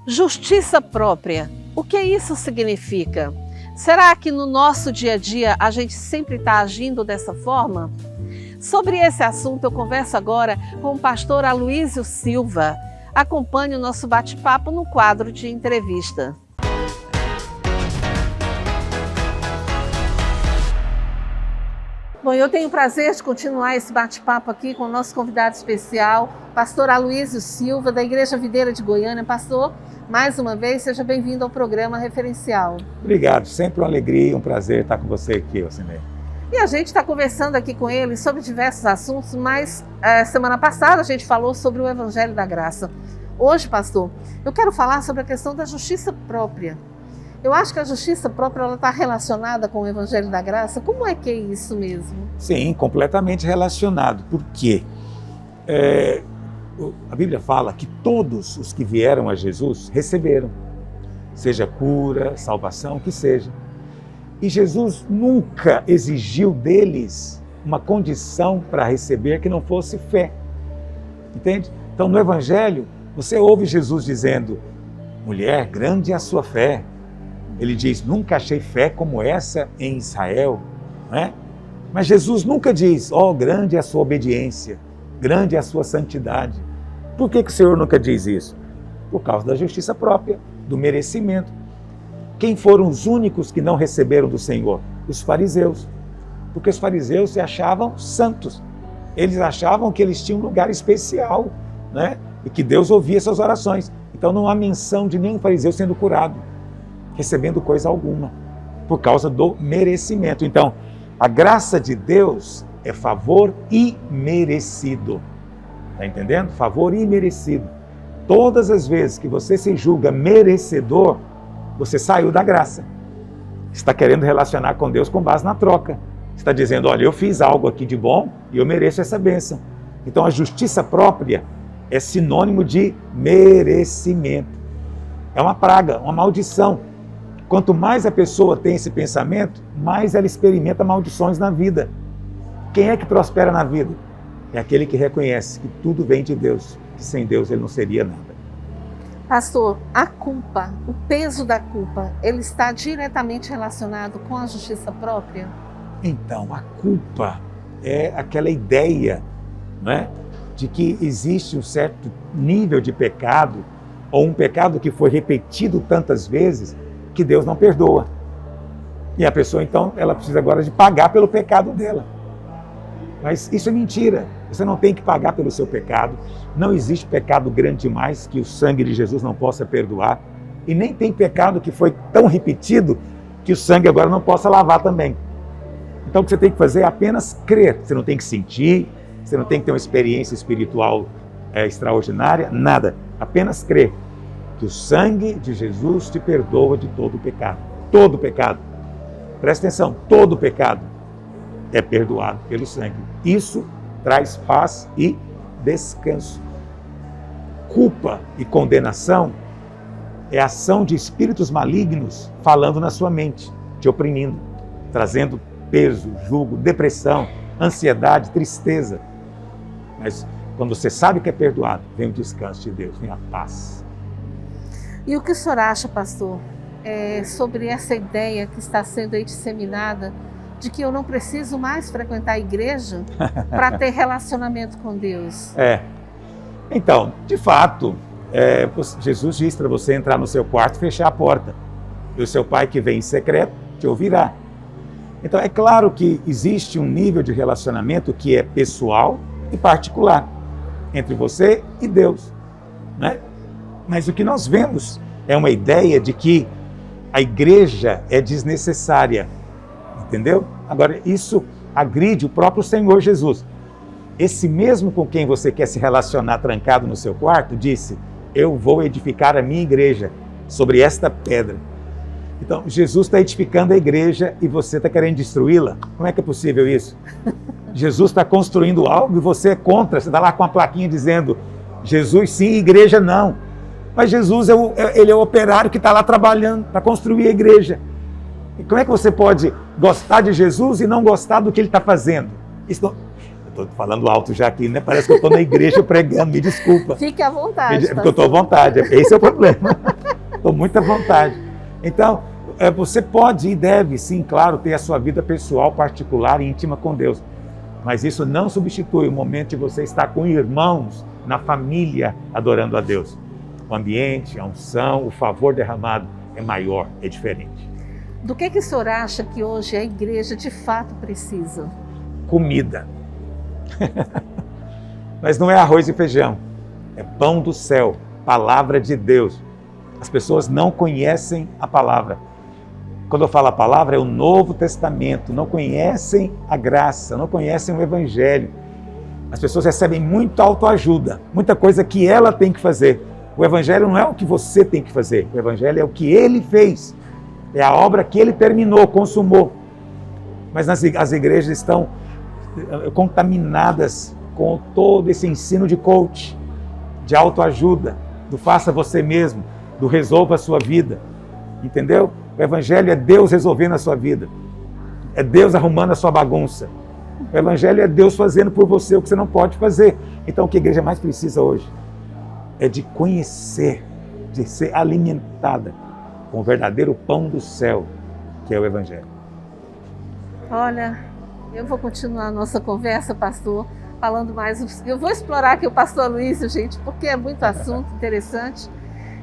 Justiça própria. O que isso significa? Será que no nosso dia a dia a gente sempre está agindo dessa forma? Sobre esse assunto eu converso agora com o pastor Aloísio Silva. Acompanhe o nosso bate-papo no quadro de entrevista. Bom, eu tenho o prazer de continuar esse bate-papo aqui com o nosso convidado especial, pastor Aloísio Silva, da Igreja Videira de Goiânia. Pastor, mais uma vez, seja bem-vindo ao programa Referencial. Obrigado, sempre uma alegria e um prazer estar com você aqui, Osinei. E a gente está conversando aqui com ele sobre diversos assuntos, mas semana passada a gente falou sobre o Evangelho da Graça. Hoje, pastor, eu quero falar sobre a questão da justiça própria. Eu acho que a justiça própria está relacionada com o Evangelho da Graça. Como é que é isso mesmo? Sim, completamente relacionado. Por quê? A Bíblia fala que todos os que vieram a Jesus receberam, seja cura, salvação, o que seja. E Jesus nunca exigiu deles uma condição para receber que não fosse fé. Entende? Então, no Evangelho, você ouve Jesus dizendo: mulher, grande é a sua fé. Ele diz: nunca achei fé como essa em Israel. Não é? Mas Jesus nunca diz: grande é a sua obediência, grande é a sua santidade. Por que o Senhor nunca diz isso? Por causa da justiça própria, do merecimento. Quem foram os únicos que não receberam do Senhor? Os fariseus. Porque os fariseus se achavam santos. Eles achavam que eles tinham um lugar especial, né? E que Deus ouvia suas orações. Então não há menção de nenhum fariseu sendo curado, recebendo coisa alguma, por causa do merecimento. Então, a graça de Deus é favor imerecido. Está entendendo? Favor imerecido. Todas as vezes que você se julga merecedor, você saiu da graça. Está querendo relacionar com Deus com base na troca. Está dizendo: olha, eu fiz algo aqui de bom e eu mereço essa bênção. Então, a justiça própria é sinônimo de merecimento. É uma praga, uma maldição. Quanto mais a pessoa tem esse pensamento, mais ela experimenta maldições na vida. Quem é que prospera na vida? É aquele que reconhece que tudo vem de Deus, que sem Deus ele não seria nada. Pastor, a culpa, o peso da culpa, ele está diretamente relacionado com a justiça própria? Então, a culpa é aquela ideia, né, de que existe um certo nível de pecado, ou um pecado que foi repetido tantas vezes, que Deus não perdoa. E a pessoa, então, ela precisa agora de pagar pelo pecado dela. Mas isso é mentira. Você não tem que pagar pelo seu pecado. Não existe pecado grande demais que o sangue de Jesus não possa perdoar. E nem tem pecado que foi tão repetido que o sangue agora não possa lavar também. Então o que você tem que fazer é apenas crer. Você não tem que sentir, você não tem que ter uma experiência espiritual extraordinária, nada. Apenas crer que o sangue de Jesus te perdoa de todo o pecado. Todo o pecado. Presta atenção, todo o pecado é perdoado pelo sangue. Isso traz paz e descanso. Culpa e condenação é a ação de espíritos malignos falando na sua mente, te oprimindo, trazendo peso, jugo, depressão, ansiedade, tristeza. Mas quando você sabe que é perdoado, vem o descanso de Deus, vem a paz. E o que o senhor acha, pastor, sobre essa ideia que está sendo aí disseminada de que eu não preciso mais frequentar a igreja para ter relacionamento com Deus? Então, de fato, Jesus diz para você entrar no seu quarto e fechar a porta. E o seu pai que vem em secreto te ouvirá. Então, é claro que existe um nível de relacionamento que é pessoal e particular entre você e Deus, né? Mas o que nós vemos é uma ideia de que a igreja é desnecessária, entendeu? Agora, isso agride o próprio Senhor Jesus. Esse mesmo com quem você quer se relacionar trancado no seu quarto, disse: eu vou edificar a minha igreja sobre esta pedra. Então, Jesus está edificando a igreja e você está querendo destruí-la? Como é que é possível isso? Jesus está construindo algo e você é contra, você está lá com a plaquinha dizendo: Jesus sim, igreja não. Mas Jesus ele é o operário que está lá trabalhando para construir a igreja. E como é que você pode gostar de Jesus e não gostar do que ele está fazendo? Isso não... Estou falando alto já aqui, né? Parece que eu estou na igreja pregando, me desculpa. Fique à vontade. Porque eu estou à vontade, esse é o problema. Estou muito à vontade. Então, você pode e deve, sim, claro, ter a sua vida pessoal, particular e íntima com Deus. Mas isso não substitui o momento de você estar com irmãos, na família, adorando a Deus. O ambiente, a unção, o favor derramado é maior, é diferente. Do que o senhor acha que hoje a igreja de fato precisa? Comida. Mas não é arroz e feijão, é pão do céu, palavra de Deus. As pessoas não conhecem a palavra. Quando eu falo a palavra, é o Novo Testamento, não conhecem a graça, não conhecem o Evangelho. As pessoas recebem muita autoajuda, muita coisa que ela tem que fazer. O Evangelho não é o que você tem que fazer, o Evangelho é o que ele fez, é a obra que ele terminou, consumou. Mas as igrejas estão contaminadas com todo esse ensino de coach, de autoajuda, do faça você mesmo, do resolva a sua vida, entendeu? O Evangelho é Deus resolvendo a sua vida, é Deus arrumando a sua bagunça. O Evangelho é Deus fazendo por você o que você não pode fazer. Então o que a igreja mais precisa hoje é de conhecer, de ser alimentada com o verdadeiro pão do céu, que é o Evangelho. Olha, eu vou continuar a nossa conversa, pastor, falando mais. Eu vou explorar aqui o pastor Aloísio, gente, porque é muito assunto interessante.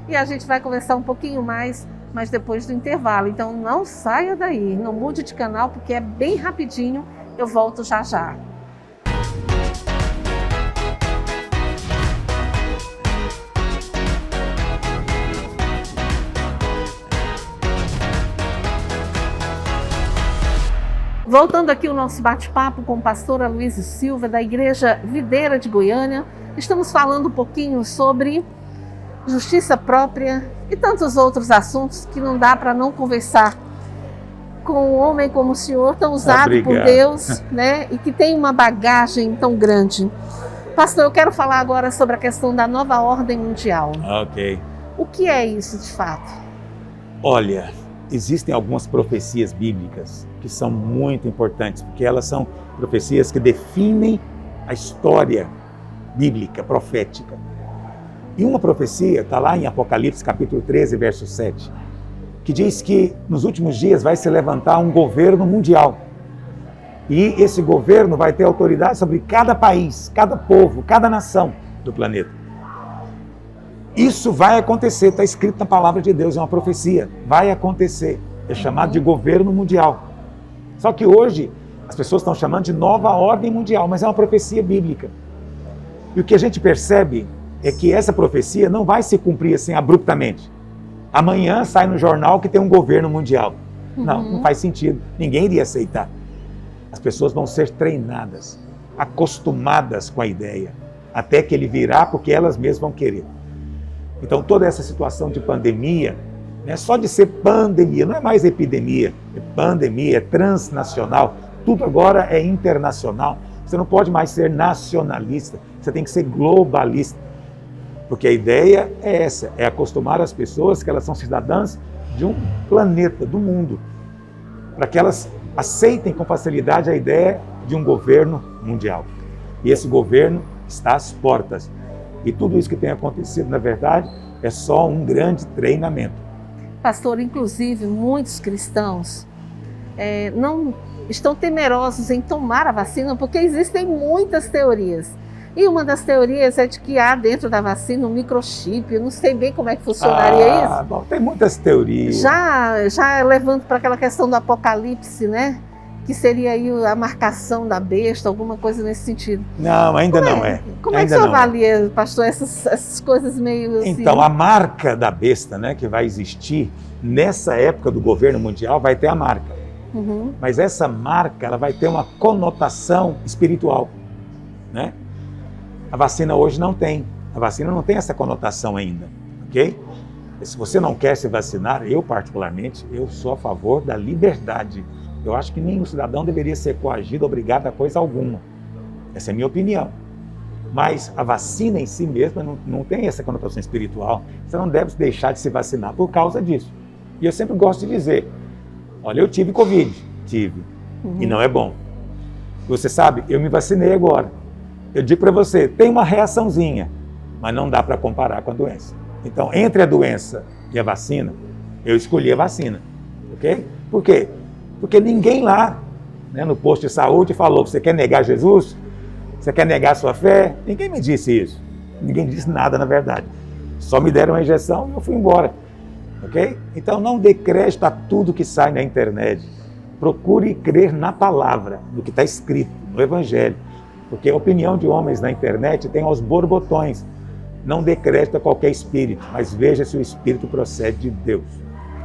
E a gente vai conversar um pouquinho mais, mas depois do intervalo. Então não saia daí, não mude de canal, porque é bem rapidinho. Eu volto já já. Voltando aqui o nosso bate-papo com o pastor Aloísio Silva, da Igreja Videira de Goiânia, estamos falando um pouquinho sobre justiça própria e tantos outros assuntos que não dá para não conversar com um homem como o senhor, tão usado por Deus, né? E que tem uma bagagem tão grande. Pastor, eu quero falar agora sobre a questão da nova ordem mundial. Ok. O que é isso de fato? Olha, existem algumas profecias bíblicas que são muito importantes, porque elas são profecias que definem a história bíblica, profética. E uma profecia está lá em Apocalipse capítulo 13, verso 7, que diz que nos últimos dias vai se levantar um governo mundial. E esse governo vai ter autoridade sobre cada país, cada povo, cada nação do planeta. Isso vai acontecer, está escrito na palavra de Deus, é uma profecia, vai acontecer, é chamado de governo mundial. Só que hoje as pessoas estão chamando de nova ordem mundial, mas é uma profecia bíblica. E o que a gente percebe é que essa profecia não vai se cumprir assim abruptamente. Amanhã sai no jornal que tem um governo mundial. Não faz sentido, ninguém iria aceitar. As pessoas vão ser treinadas, acostumadas com a ideia, até que ele virá, porque elas mesmas vão querer. Então toda essa situação de pandemia, né, só de ser pandemia, não é mais epidemia, é pandemia, é transnacional, tudo agora é internacional. Você não pode mais ser nacionalista, você tem que ser globalista. Porque a ideia é essa, é acostumar as pessoas que elas são cidadãs de um planeta, do mundo, para que elas aceitem com facilidade a ideia de um governo mundial. E esse governo está às portas. E tudo isso que tem acontecido, na verdade, é só um grande treinamento. Pastor, inclusive, muitos cristãos não estão temerosos em tomar a vacina, porque existem muitas teorias. E uma das teorias é de que há dentro da vacina um microchip. Eu não sei bem como é que funcionaria isso. Bom, tem muitas teorias. Já levando para aquela questão do apocalipse, né? Que seria aí a marcação da besta, alguma coisa nesse sentido. Não, ainda não é. Como é que o senhor avalia, pastor, essas coisas meio assim? Então, a marca da besta, né, que vai existir nessa época do governo mundial, vai ter a marca. Mas essa marca, ela vai ter uma conotação espiritual, né? A vacina hoje não tem. A vacina não tem essa conotação ainda, ok? Se você não quer se vacinar, eu particularmente, eu sou a favor da liberdade. Eu acho que nenhum cidadão deveria ser coagido, obrigado a coisa alguma. Essa é a minha opinião. Mas a vacina em si mesma não tem essa conotação espiritual. Você não deve deixar de se vacinar por causa disso. E eu sempre gosto de dizer, olha, eu tive Covid, e não é bom. Você sabe, eu me vacinei agora. Eu digo para você, tem uma reaçãozinha, mas não dá para comparar com a doença. Então, entre a doença e a vacina, eu escolhi a vacina, ok? Por quê? Porque ninguém lá, né, no posto de saúde falou, você quer negar Jesus? Você quer negar a sua fé? Ninguém me disse isso. Ninguém disse nada, na verdade. Só me deram uma injeção e eu fui embora, ok? Então, não dê crédito a tudo que sai na internet. Procure crer na palavra, do que está escrito, no Evangelho. Porque a opinião de homens na internet tem aos borbotões. Não dê crédito a qualquer espírito, mas veja se o espírito procede de Deus.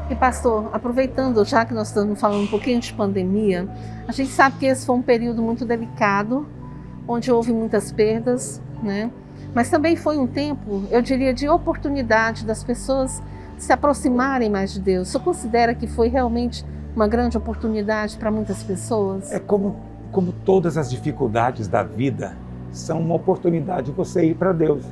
E pastor, aproveitando, já que nós estamos falando um pouquinho de pandemia, a gente sabe que esse foi um período muito delicado, onde houve muitas perdas, né? Mas também foi um tempo, eu diria, de oportunidade das pessoas se aproximarem mais de Deus. Você considera que foi realmente uma grande oportunidade para muitas pessoas? É como todas as dificuldades da vida, são uma oportunidade de você ir para Deus.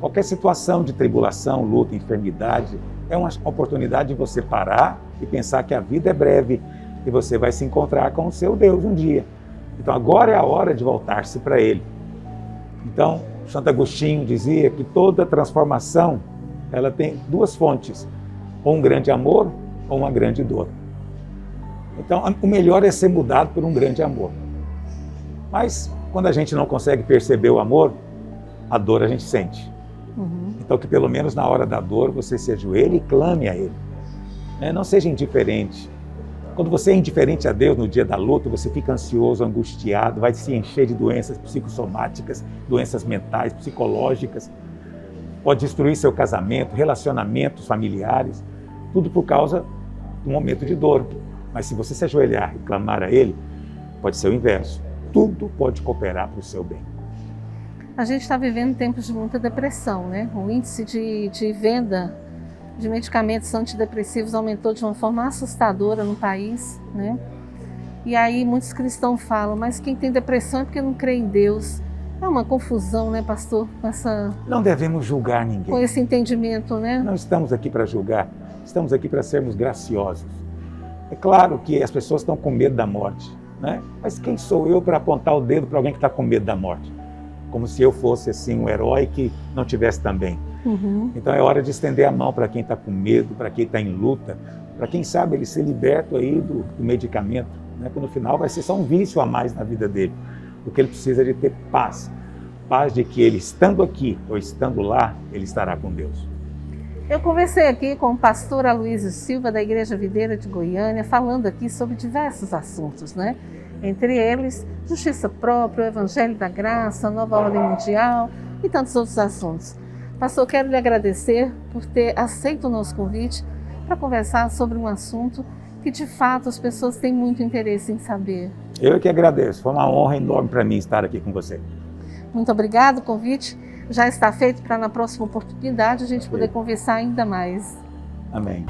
Qualquer situação de tribulação, luta, enfermidade, é uma oportunidade de você parar e pensar que a vida é breve e você vai se encontrar com o seu Deus um dia. Então agora é a hora de voltar-se para Ele. Então, Santo Agostinho dizia que toda transformação, ela tem duas fontes, ou um grande amor ou uma grande dor. Então, o melhor é ser mudado por um grande amor. Mas, quando a gente não consegue perceber o amor, a dor a gente sente. Então, que pelo menos na hora da dor, você se ajoelhe e clame a Ele. Não seja indiferente. Quando você é indiferente a Deus no dia da luta, você fica ansioso, angustiado, vai se encher de doenças psicossomáticas, doenças mentais, psicológicas. Pode destruir seu casamento, relacionamentos familiares, tudo por causa do momento de dor. Mas se você se ajoelhar e clamar a Ele, pode ser o inverso. Tudo pode cooperar para o seu bem. A gente está vivendo tempos de muita depressão, né? O índice de venda de medicamentos antidepressivos aumentou de uma forma assustadora no país, né? E aí muitos cristãos falam, mas quem tem depressão é porque não crê em Deus. É uma confusão, né, pastor? Não devemos julgar ninguém. Com esse entendimento, né? Não estamos aqui para julgar, estamos aqui para sermos graciosos. É claro que as pessoas estão com medo da morte, né? Mas quem sou eu para apontar o dedo para alguém que está com medo da morte? Como se eu fosse assim um herói que não tivesse também. Então é hora de estender a mão para quem está com medo, para quem está em luta, para quem sabe ele ser liberto aí do medicamento, né? Que no final vai ser só um vício a mais na vida dele. Porque ele precisa de ter paz. Paz de que ele estando aqui ou estando lá, ele estará com Deus. Eu conversei aqui com o pastor Aloysio Silva, da Igreja Videira de Goiânia, falando aqui sobre diversos assuntos, né? Entre eles, justiça própria, o Evangelho da Graça, a nova ordem mundial e tantos outros assuntos. Pastor, quero lhe agradecer por ter aceito o nosso convite para conversar sobre um assunto que, de fato, as pessoas têm muito interesse em saber. Eu que agradeço, foi uma honra enorme para mim estar aqui com você. Muito obrigado, o convite já está feito para na próxima oportunidade a gente poder conversar ainda mais. Amém.